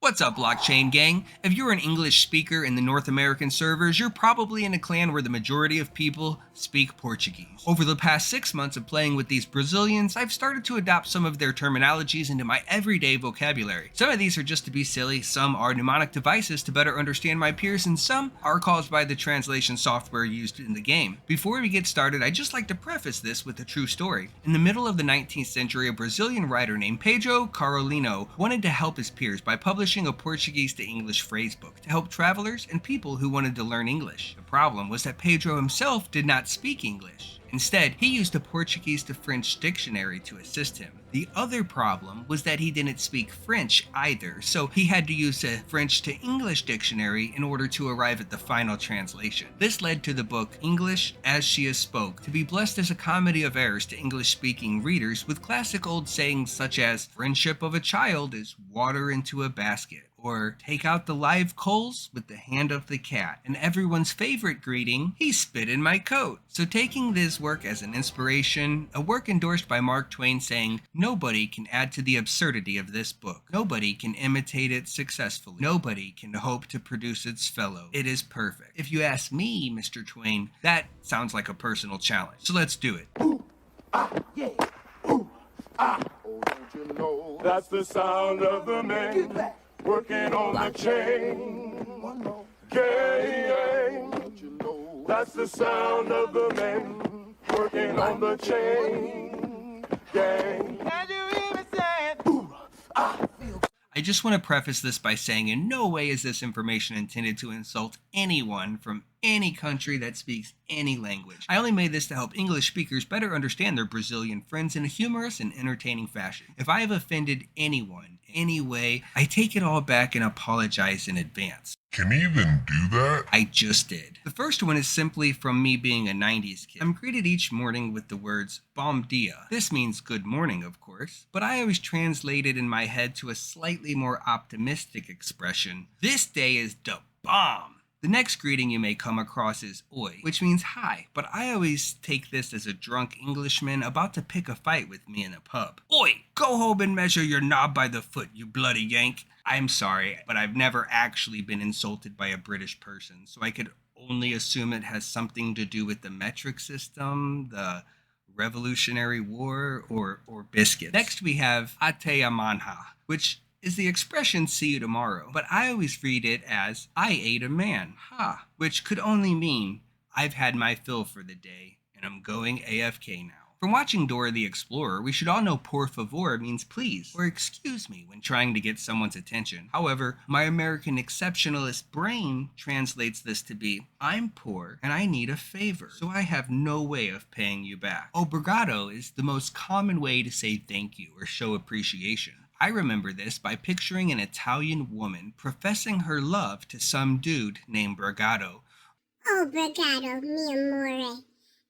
What's up, blockchain gang? If you're an English speaker in the North American servers, you're probably in a clan where the majority of people speak Portuguese. Over the past 6 months of playing with these Brazilians, I've started to adopt some of their terminologies into my everyday vocabulary. Some of these are just to be silly, some are mnemonic devices to better understand my peers, and some are caused by the translation software used in the game. Before we get started, I'd just like to preface this with a true story. In the middle of the 19th century, a Brazilian writer named Pedro Carolino wanted to help his peers by publishing a Portuguese to English phrasebook to help travelers and people who wanted to learn English. The problem was that Pedro himself did not speak English. Instead, he used a Portuguese to French dictionary to assist him. The other problem was that he didn't speak French either, so he had to use a French to English dictionary in order to arrive at the final translation. This led to the book English as She Is Spoke to be blessed as a comedy of errors to English-speaking readers with classic old sayings such as "friendship of a child is water into a basket," or "take out the live coals with the hand of the cat," and everyone's favorite greeting, "he spit in my coat." So taking this work as an inspiration, a work endorsed by Mark Twain saying, "Nobody can add to the absurdity of this book. Nobody can imitate it successfully. Nobody can hope to produce its fellow. It is perfect." If you ask me, Mr. Twain, that sounds like a personal challenge. So let's do it. Ooh, ah, yeah. Ooh, ah. Oh, don't you know that's the sound of the men working on the chain. One more. Gang. Don't you know that's the sound of the men working on the chain. Gang. And you even said, ooh, ah. I just want to preface this by saying in no way is this information intended to insult anyone from any country that speaks any language. I only made this to help English speakers better understand their Brazilian friends in a humorous and entertaining fashion. If I have offended anyone in any way, I take it all back and apologize in advance. Can you even do that? I just did. The first one is simply from me being a 90s kid. I'm greeted each morning with the words "bom dia." This means good morning, of course, but I always translate it in my head to a slightly more optimistic expression. "This day is da bomb." The next greeting you may come across is "oi," which means hi, but I always take this as a drunk Englishman about to pick a fight with me in a pub. "Oi, go home and measure your knob by the foot, you bloody Yank." I'm sorry, but I've never actually been insulted by a British person, so I could only assume it has something to do with the metric system, the Revolutionary War, or biscuits. Next we have "ate amanhã," which is the expression "see you tomorrow," but I always read it as "I ate a man," which could only mean I've had my fill for the day and I'm going AFK now. From watching Dora the Explorer, we should all know "por favor" means please or excuse me when trying to get someone's attention. However, my American exceptionalist brain translates this to be "I'm poor and I need a favor, so I have no way of paying you back." Obrigado is the most common way to say thank you or show appreciation. I remember this by picturing an Italian woman professing her love to some dude named Brigado. "Obrigado, mi amore.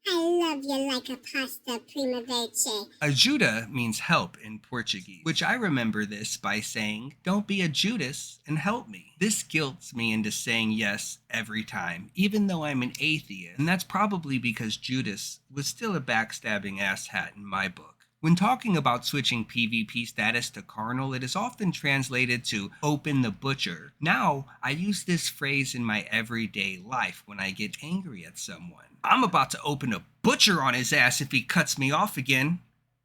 I love you like a pasta primavera." Ajuda means help in Portuguese, which I remember this by saying, "Don't be a Judas and help me." This guilts me into saying yes every time, even though I'm an atheist, and that's probably because Judas was still a backstabbing asshat in my book. When talking about switching PvP status to carnal, it is often translated to "open the butcher." Now, I use this phrase in my everyday life when I get angry at someone. "I'm about to open a butcher on his ass if he cuts me off again.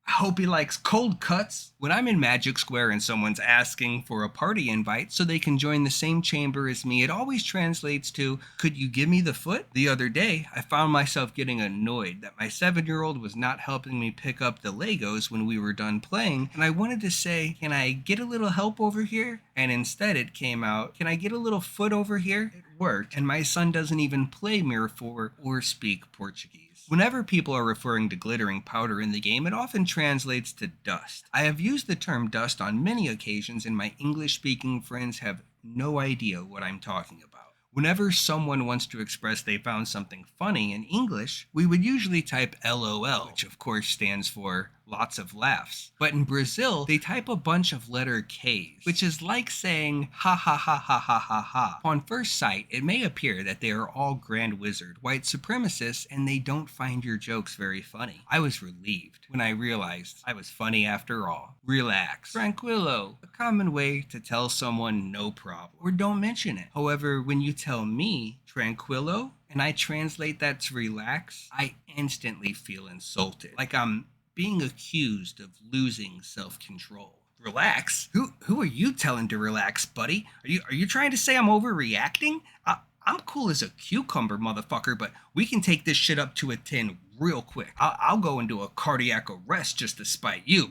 I hope he likes cold cuts." When I'm in Magic Square and someone's asking for a party invite so they can join the same chamber as me, it always translates to "could you give me the foot?" The other day, I found myself getting annoyed that my 7-year-old was not helping me pick up the Legos when we were done playing, and I wanted to say, "Can I get a little help over here?" And instead it came out, "Can I get a little foot over here?" It worked, and my son doesn't even play MIR4 or speak Portuguese. Whenever people are referring to glittering powder in the game, it often translates to dust. I have used the term dust on many occasions, and my English-speaking friends have no idea what I'm talking about. Whenever someone wants to express they found something funny in English, we would usually type LOL, which of course stands for lots of laughs. But in Brazil, they type a bunch of letter Ks, which is like saying ha ha ha ha ha ha ha. Upon first sight, it may appear that they are all grand wizard, white supremacists, and they don't find your jokes very funny. I was relieved when I realized I was funny after all. Relax. Tranquilo. A common way to tell someone no problem, or don't mention it. However, when you tell me tranquilo, and I translate that to relax, I instantly feel insulted. Like I'm being accused of losing self-control. Relax? Who are you telling to relax, buddy? Are you trying to say I'm overreacting? I'm cool as a cucumber, motherfucker, but we can take this shit up to a 10 real quick. I'll go into a cardiac arrest just to spite you.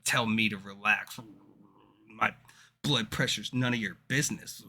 Tell me to relax. My blood pressure's none of your business.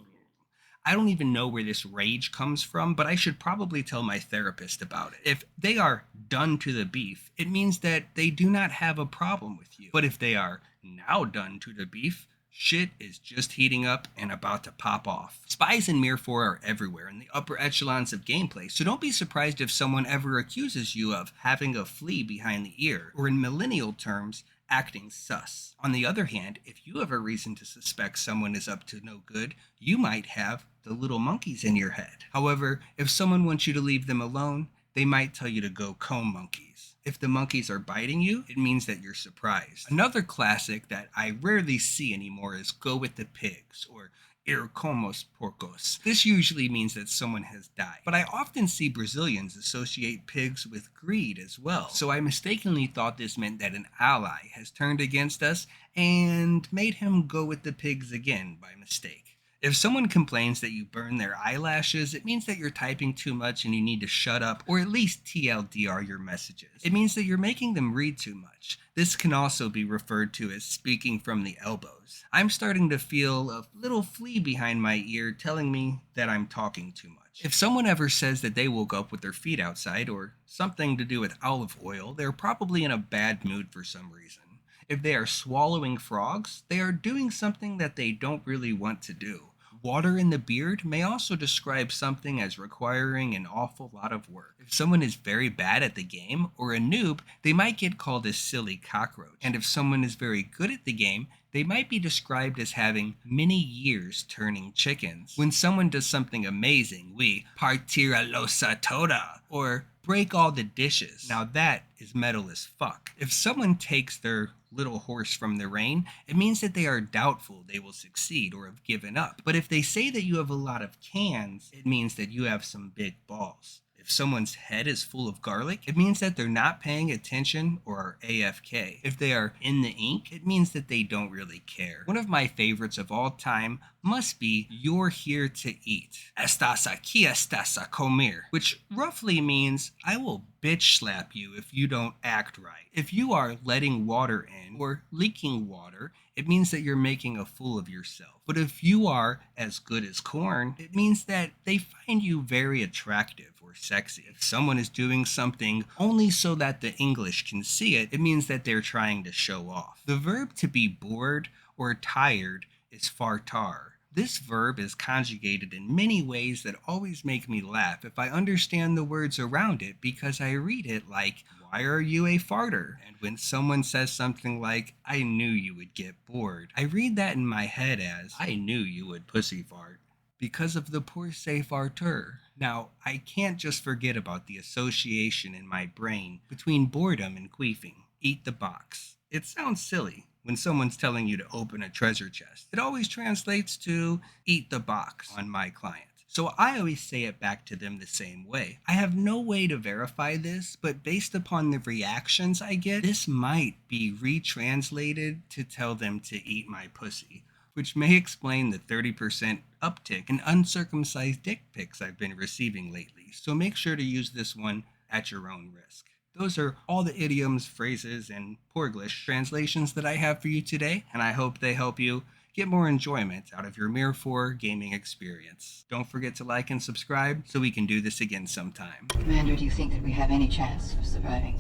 I don't even know where this rage comes from, but I should probably tell my therapist about it. If they are done to the beef, it means that they do not have a problem with you. But if they are now done to the beef, shit is just heating up and about to pop off. Spies in MIR4 are everywhere in the upper echelons of gameplay, so don't be surprised if someone ever accuses you of having a flea behind the ear, or in millennial terms, acting sus. On the other hand, if you have a reason to suspect someone is up to no good, you might have the little monkeys in your head. However, if someone wants you to leave them alone, they might tell you to go comb monkeys. If the monkeys are biting you, it means that you're surprised. Another classic that I rarely see anymore is go with the pigs, or ir como os porcos. This usually means that someone has died, but I often see Brazilians associate pigs with greed as well. So I mistakenly thought this meant that an ally has turned against us and made him go with the pigs again by mistake. If someone complains that you burn their eyelashes, it means that you're typing too much and you need to shut up, or at least TLDR your messages. It means that you're making them read too much. This can also be referred to as speaking from the elbows. I'm starting to feel a little flea behind my ear telling me that I'm talking too much. If someone ever says that they woke up with their feet outside, or something to do with olive oil, they're probably in a bad mood for some reason. If they are swallowing frogs, they are doing something that they don't really want to do. Water in the beard may also describe something as requiring an awful lot of work. If someone is very bad at the game, or a noob, they might get called a silly cockroach. And if someone is very good at the game, they might be described as having many years turning chickens. When someone does something amazing, we partir a losa toda, or break all the dishes. Now that is metal as fuck. If someone takes their little horse from the rain, it means that they are doubtful they will succeed or have given up. But if they say that you have a lot of cans, it means that you have some big balls. If someone's head is full of garlic, it means that they're not paying attention or are AFK. If they are in the ink, it means that they don't really care. One of my favorites of all time must be "you're here to eat." Estás aquí, estás a comer, which roughly means I will bitch slap you if you don't act right. If you are letting water in or leaking water, it means that you're making a fool of yourself. But if you are as good as corn, it means that they find you very attractive or sexy. If someone is doing something only so that the English can see it, it means that they're trying to show off. The verb to be bored or tired is fartar. This verb is conjugated in many ways that always make me laugh if I understand the words around it, because I read it like, "Why are you a farter?" And when someone says something like, "I knew you would get bored," I read that in my head as, "I knew you would pussy fart," because of the pour se farter. Now, I can't just forget about the association in my brain between boredom and queefing. Eat the box. It sounds silly when someone's telling you to open a treasure chest. It always translates to "eat the box" on my client. So I always say it back to them the same way. I have no way to verify this, but based upon the reactions I get, this might be retranslated to tell them to eat my pussy, which may explain the 30% uptick in uncircumcised dick pics I've been receiving lately. So make sure to use this one at your own risk. Those are all the idioms, phrases, and Porglish translations that I have for you today, and I hope they help you get more enjoyment out of your MIR4 gaming experience. Don't forget to like and subscribe so we can do this again sometime. Commander, do you think that we have any chance of surviving?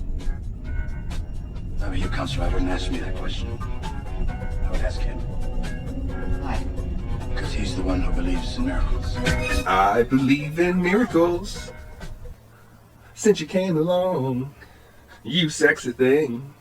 Whoever your counselor ever asked me that question, I would ask him. Why? Because he's the one who believes in miracles. I believe in miracles since you came along. You sexy thing.